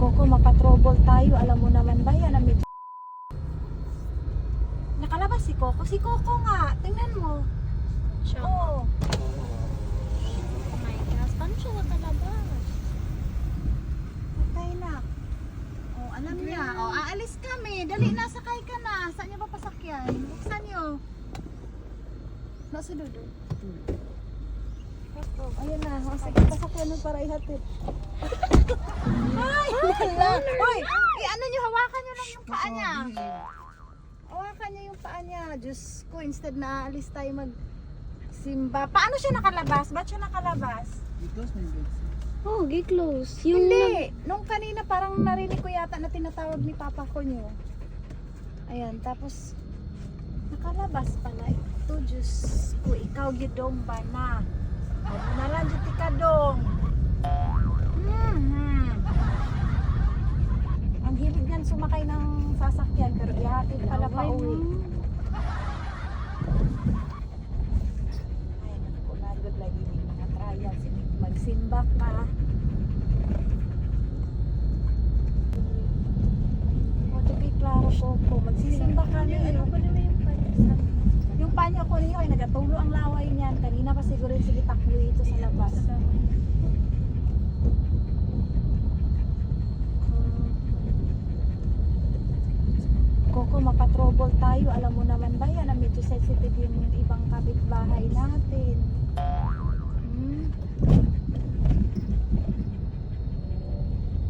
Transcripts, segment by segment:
Coco, mapatrouble tayo. Alam mo naman ba yan? Nakalabas si Coco. Si Coco nga. Tingnan mo. Siya. Oo. Oh my gosh. Paano siya nakalabas? Patay na. Oh, alam niya. Oh, aalis kami. Dali na, sakay ka na. Saan niyo ba pasakyan? Buksan niyo. Nasa dudo. Ayun na. Oh, sige, pasakyan mo para ihatid. Ay, wala. Hoy, ano niyo, hawakan niyo lang yung paa niya. Hawakan niyo yung paa niya. Diyos ko, instead na aalis tayo simba. Paano siya nakalabas? Ba't siya nakalabas? Oh, get close. Yung Hindi. Nung kanina parang narinig ko yata na tinatawag ni Papa ko niyo. Ayan, tapos nakalabas pala ito. Diyos ko, ikaw gidong ba na? Ano na lang dito ka dong? Ang hilig niyan sumakay ng sasakyan pero ihatid pala pa uwi. Ay, naku, nagod lagi yung mga trials. Magsimba ka. O, ito kay Clara Coco. Magsisimba ka niyo. ano pa naman yung panisa? Yung panyo ko niyo ay nagatulo ang laway niyan. Kanina pa siguro yung sige takbo ito sa labas. Coco, mapatrouble tayo. Alam mo naman ba yan na medyo sensitive yung ibang kapitbahay natin.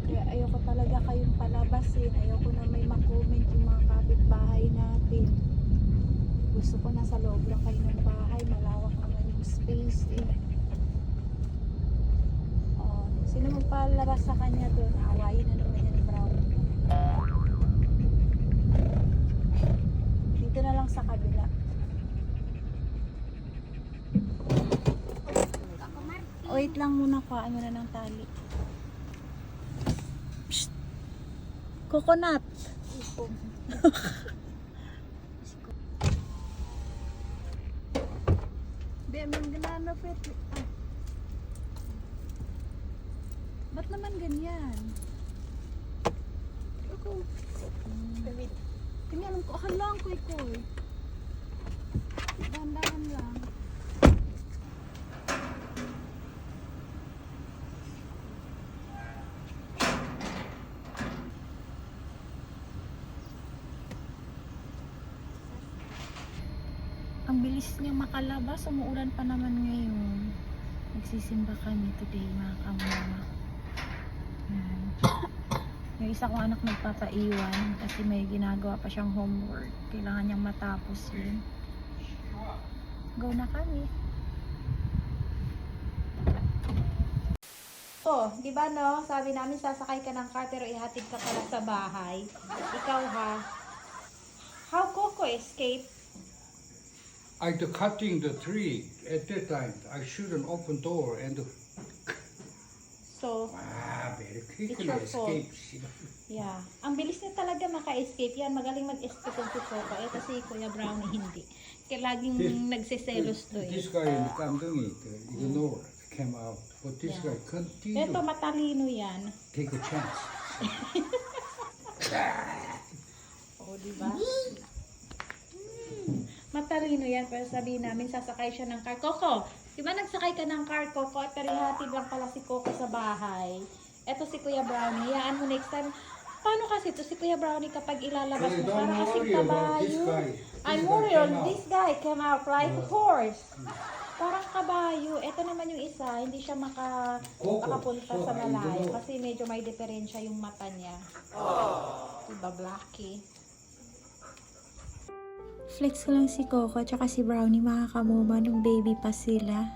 Kaya ayoko talaga kayong palabasin. Ayoko na may makomment yung mga kapitbahay natin. Gusto ko nasa loob lang kayo ng bahay. Malawak naman yung space eh. Oh, sino magpalabas sa kanya doon? Awayin na naman yan, Brown. Dito na lang sa kabila. Wait lang muna ka. Ano na ng tali. Psst. Coconut. Di, may ganaan na pwede. Ah. Ba't naman ganyan? Ako. Tingnan ko. Halang ko ito eh. Dahan-dahan lang. Ang bilis niyang makalabas. Umuulan pa naman ngayon. Nagsisimba kami today, mga kamama. Yung isa kong anak nagpapaiwan kasi may ginagawa pa siyang homework. Kailangan niyang matapos yun. Go na kami. Oh, di ba no? Sabi namin sasakay ka ng car pero ihatid ka pala sa bahay. Ikaw ha? How Coco escape? I cutting the tree at that time. I shoot an open door and So, very quickly It's your fault. escape. yeah. Ang bilis niya talaga maka-escape yan. Magaling mag-escape yung si Coco. Eh kasi Kuya Brownie hindi. Kaya laging nagsiselos to eh. This guy in Kamdungi ignore came out, but this Yeah. guy continue Ito matalino yan. take a chance. O, diba? Matalino yan. Pero sabihin namin, sasakay siya ng car. Coco, di ba nagsakay ka ng car, Coco? At pero hatid lang pala si Coco sa bahay. Eto si Kuya Brownie. Hayaan mo next time. Paano kasi ito si Kuya Brownie kapag ilalabas Hey, mo? don't Para kasing worry about this kabayo. guy. I'm This guy worried. came out. This guy came out like a horse. Parang kabayo. Ito naman yung isa. Hindi siya Coco, makapunta so sa I malayo. don't know. Kasi medyo may diferensya yung mata niya. Diba, Blackie? Flex ko lang si Coco at si Brownie, mga kamuma, nung baby pa sila.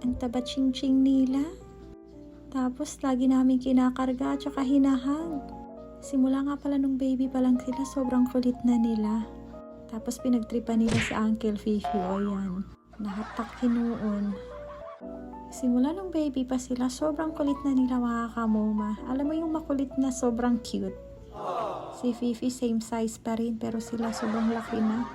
Ang taba-ching-ching nila. Tapos lagi namin kinakarga at hinahag. Simula nga pala nung baby pa lang sila, sobrang kulit na nila. Tapos pinagtripan nila si Uncle Fifi, o yan. Nahatak hinuon. Simula nung baby pa sila, sobrang kulit na nila, mga kamuma. Alam mo yung makulit na sobrang cute. Si Fifi same size pa rin pero sila sobrang laki na.